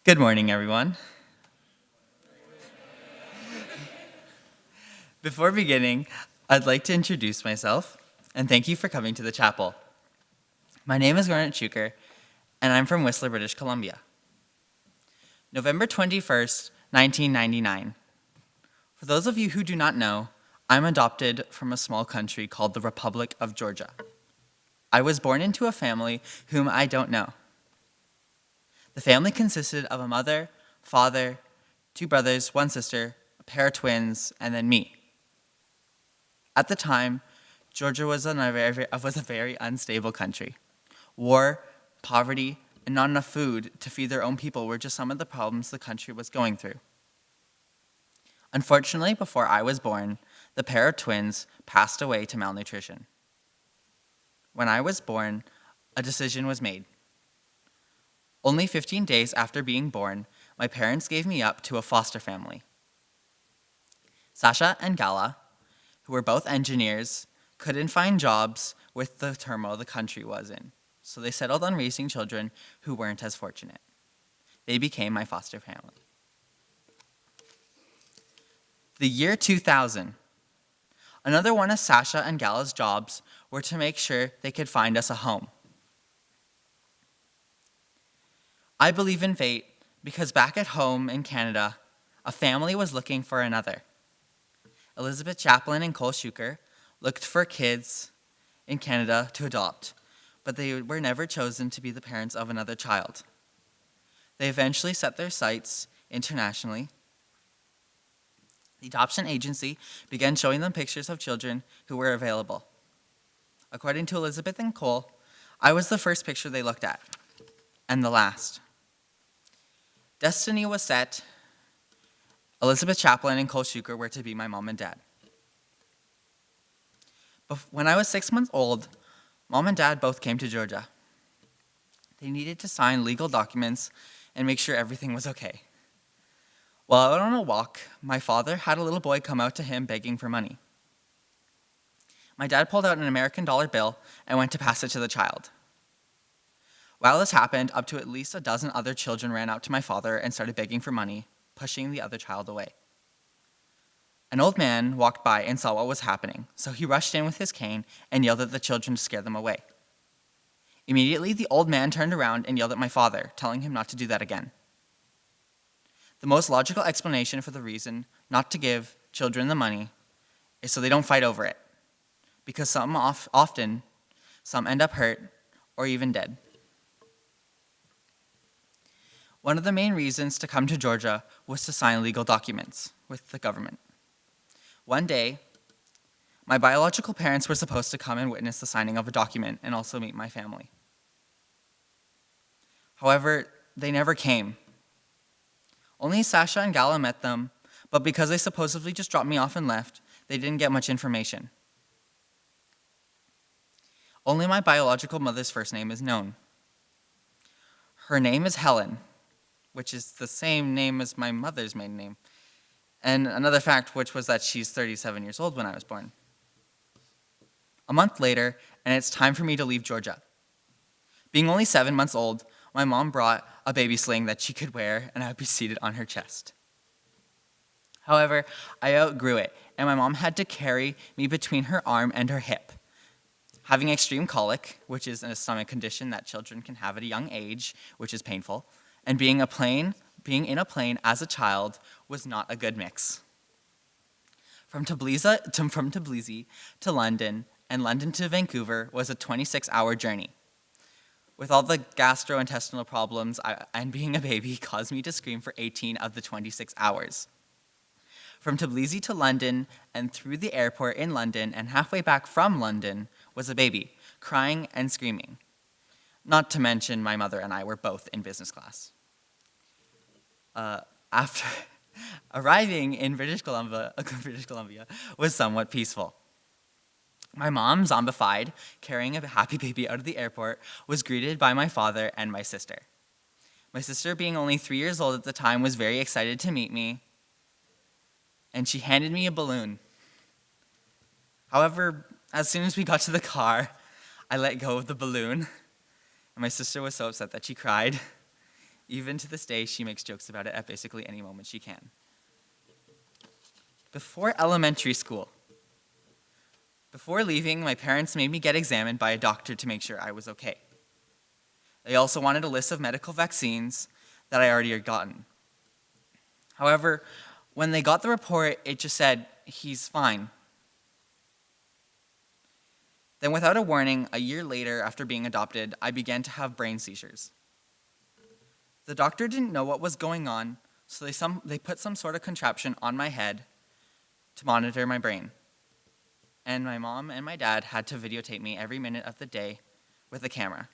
Good morning, everyone. Before beginning, I'd like to introduce myself and thank you for coming to the chapel. My name is Garnet Shuker, and I'm from Whistler, British Columbia. November 21st, 1999. For those of you who do not know, I'm adopted from a small country called the Republic of Georgia. I was born into a family whom I don't know. The family consisted of a mother, father, two brothers, one sister, a pair of twins, and then me. At the time, Georgia was a very unstable country. War, poverty, and not enough food to feed their own people were just some of the problems the country was going through. Unfortunately, before I was born, the pair of twins passed away to malnutrition. When I was born, a decision was made. Only 15 days after being born, my parents gave me up to a foster family. Sasha and Gala, who were both engineers, couldn't find jobs with the turmoil the country was in, so they settled on raising children who weren't as fortunate. They became my foster family. The year 2000. Another one of Sasha and Gala's jobs were to make sure they could find us a home. I believe in fate because back at home in Canada, a family was looking for another. Elizabeth Chaplin and Cole Shuker looked for kids in Canada to adopt, but they were never chosen to be the parents of another child. They eventually set their sights internationally. The adoption agency began showing them pictures of children who were available. According to Elizabeth and Cole, I was the first picture they looked at, and the last. Destiny was set. Elizabeth Chaplin and Cole Shuker were to be my mom and dad. When I was 6 months old, Mom and Dad both came to Georgia. They needed to sign legal documents and make sure everything was okay. While out on a walk, my father had a little boy come out to him begging for money. My dad pulled out an American dollar bill and went to pass it to the child. While this happened, up to at least a dozen other children ran out to my father and started begging for money, pushing the other child away. An old man walked by and saw what was happening, so he rushed in with his cane and yelled at the children to scare them away. Immediately, the old man turned around and yelled at my father, telling him not to do that again. The most logical explanation for the reason not to give children the money is so they don't fight over it, because often some end up hurt or even dead. One of the main reasons to come to Georgia was to sign legal documents with the government. One day, my biological parents were supposed to come and witness the signing of a document and also meet my family. However, they never came. Only Sasha and Gala met them, but because they supposedly just dropped me off and left, they didn't get much information. Only my biological mother's first name is known. Her name is Helen, which is the same name as my mother's maiden name. And another fact, which was that she's 37 years old when I was born. A month later, and it's time for me to leave Georgia. Being only 7 months old, my mom brought a baby sling that she could wear, and I would be seated on her chest. However, I outgrew it, and my mom had to carry me between her arm and her hip. Having extreme colic, which is a stomach condition that children can have at a young age, which is painful, and being in a plane as a child was not a good mix. From Tbilisi to London and London to Vancouver was a 26-hour journey. With all the gastrointestinal problems and being a baby caused me to scream for 18 of the 26 hours. From Tbilisi to London and through the airport in London and halfway back from London was a baby, crying and screaming. Not to mention my mother and I were both in business class. After arriving in British Columbia was somewhat peaceful. My mom, zombified, carrying a happy baby out of the airport, was greeted by my father and my sister. My sister, being only 3 years old at the time, was very excited to meet me, and she handed me a balloon. However, as soon as we got to the car, I let go of the balloon, and my sister was so upset that she cried. Even to this day, she makes jokes about it at basically any moment she can. Before elementary school, before leaving, my parents made me get examined by a doctor to make sure I was okay. They also wanted a list of medical vaccines that I already had gotten. However, when they got the report, it just said, "He's fine." Then without a warning, a year later after being adopted, I began to have brain seizures. The doctor didn't know what was going on, so they put some sort of contraption on my head to monitor my brain. And my mom and my dad had to videotape me every minute of the day with a camera.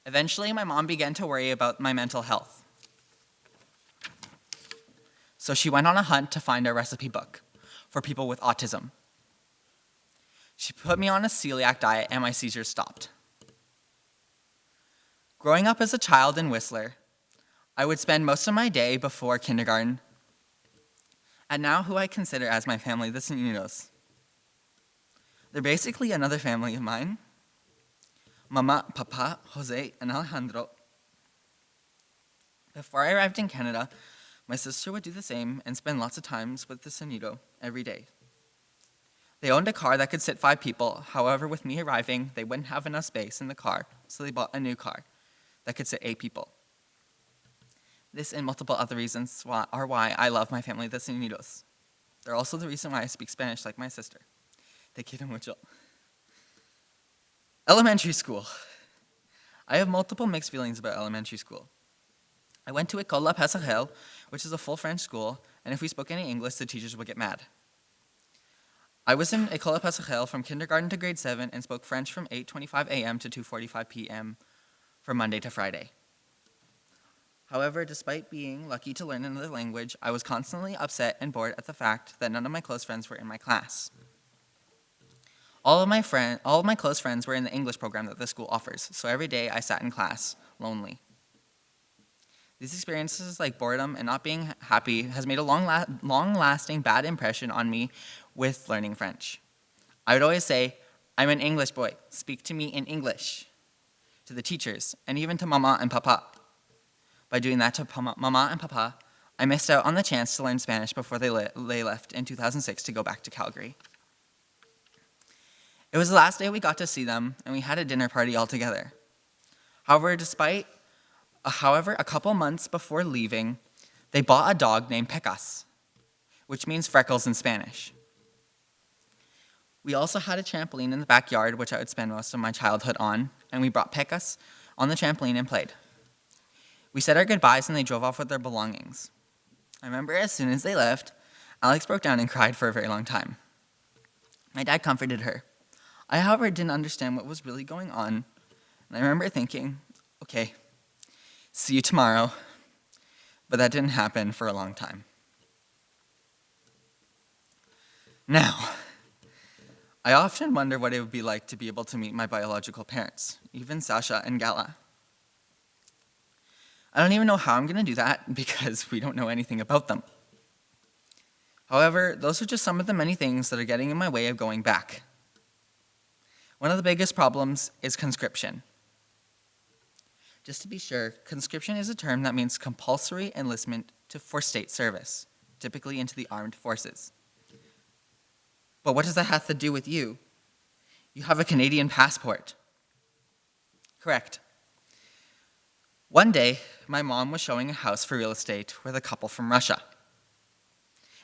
Eventually, my mom began to worry about my mental health. So she went on a hunt to find a recipe book for people with autism. She put me on a celiac diet and my seizures stopped. Growing up as a child in Whistler, I would spend most of my day before kindergarten at now who I consider as my family, the Sininos. They're basically another family of mine. Mama, Papa, Jose, and Alejandro. Before I arrived in Canada, my sister would do the same and spend lots of times with the Sonito every day. They owned a car that could sit 5 people. However, with me arriving, they wouldn't have enough space in the car, so they bought a new car that could sit 8 people. This and multiple other reasons are why I love my family, the Sinitos. They're also the reason why I speak Spanish like my sister. Te quiero mucho. Elementary school. I have multiple mixed feelings about elementary school. I went to École La Passerelle, which is a full French school, and if we spoke any English, the teachers would get mad. I was in École La Passerelle from kindergarten to grade 7 and spoke French from 8:25 a.m. to 2:45 p.m. from Monday to Friday. However, despite being lucky to learn another language, I was constantly upset and bored at the fact that none of my close friends were in my class. All of my close friends were in the English program that the school offers, so every day I sat in class, lonely. These experiences like boredom and not being happy has made a long-lasting bad impression on me with learning French. I would always say, "I'm an English boy, speak to me in English," to the teachers, and even to Mama and Papa. By doing that to Mama and Papa, I missed out on the chance to learn Spanish before they left in 2006 to go back to Calgary. It was the last day we got to see them, and we had a dinner party all together. However, a couple months before leaving, they bought a dog named Pecas, which means freckles in Spanish. We also had a trampoline in the backyard, which I would spend most of my childhood on, and we brought Pecas on the trampoline and played. We said our goodbyes and they drove off with their belongings. I remember as soon as they left, Alex broke down and cried for a very long time. My dad comforted her. I, however, didn't understand what was really going on, and I remember thinking, okay, see you tomorrow, but that didn't happen for a long time. Now, I often wonder what it would be like to be able to meet my biological parents, even Sasha and Gala. I don't even know how I'm going to do that because we don't know anything about them. However, those are just some of the many things that are getting in my way of going back. One of the biggest problems is conscription. Just to be sure, conscription is a term that means compulsory enlistment for state service, typically into the armed forces. But what does that have to do with you? You have a Canadian passport. Correct. One day, my mom was showing a house for real estate with a couple from Russia.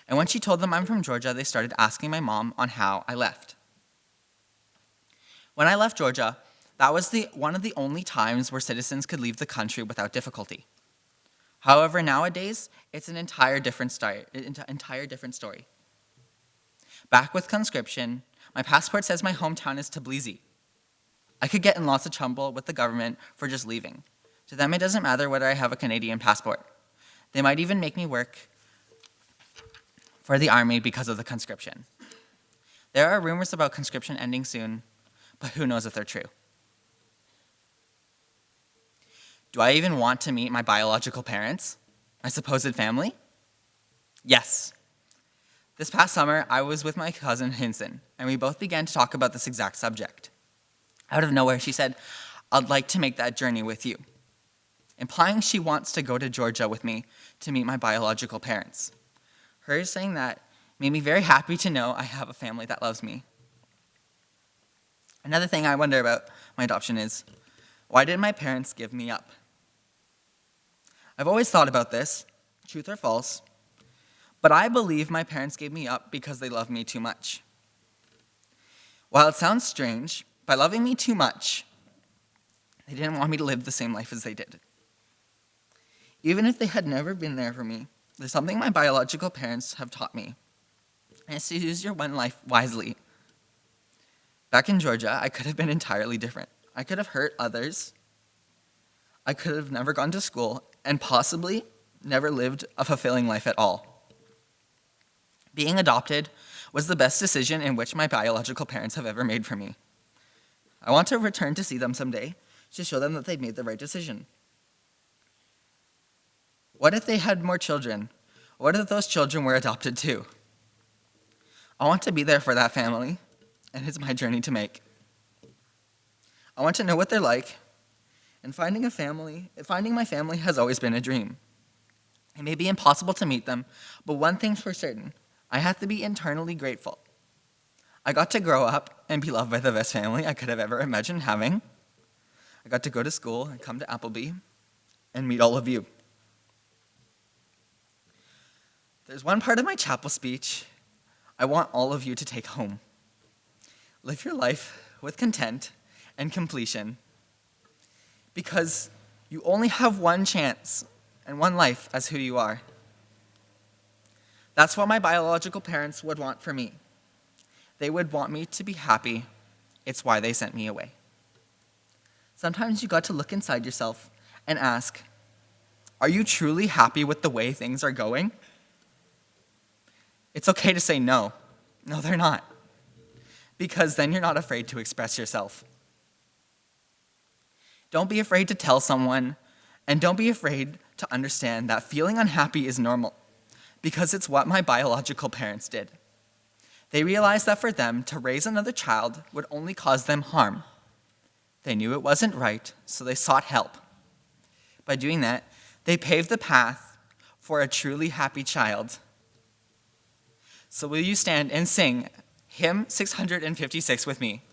And when she told them I'm from Georgia, they started asking my mom on how I left. When I left Georgia, that was one of the only times where citizens could leave the country without difficulty. However, nowadays, it's an entire different story. Back with conscription, my passport says my hometown is Tbilisi. I could get in lots of trouble with the government for just leaving. To them, it doesn't matter whether I have a Canadian passport. They might even make me work for the army because of the conscription. There are rumors about conscription ending soon, but who knows if they're true. Do I even want to meet my biological parents? My supposed family? Yes. This past summer, I was with my cousin Hinson, and we both began to talk about this exact subject. Out of nowhere, she said, "I'd like to make that journey with you." implying she wants to go to Georgia with me to meet my biological parents. Her saying that made me very happy to know I have a family that loves me. Another thing I wonder about my adoption is, why did my parents give me up? I've always thought about this, truth or false, but I believe my parents gave me up because they love me too much. While it sounds strange, by loving me too much, they didn't want me to live the same life as they did. Even if they had never been there for me, there's something my biological parents have taught me, and it's to use your one life wisely. Back in Georgia, I could have been entirely different. I could have hurt others. I could have never gone to school, and possibly never lived a fulfilling life at all. Being adopted was the best decision in which my biological parents have ever made for me. I want to return to see them someday to show them that they made the right decision. What if they had more children? What if those children were adopted too? I want to be there for that family, and it's my journey to make. I want to know what they're like, and finding my family has always been a dream. It may be impossible to meet them, but one thing's for certain, I have to be internally grateful. I got to grow up and be loved by the best family I could have ever imagined having. I got to go to school and come to Appleby and meet all of you. There's one part of my chapel speech I want all of you to take home. Live your life with content and completion, because you only have one chance and one life as who you are. That's what my biological parents would want for me. They would want me to be happy. It's why they sent me away. Sometimes you got to look inside yourself and ask, are you truly happy with the way things are going? It's okay to say no. No, they're not. Because then you're not afraid to express yourself. Don't be afraid to tell someone, and don't be afraid to understand that feeling unhappy is normal, because it's what my biological parents did. They realized that for them to raise another child would only cause them harm. They knew it wasn't right, so they sought help. By doing that, they paved the path for a truly happy child. So will you stand and sing hymn 656 with me?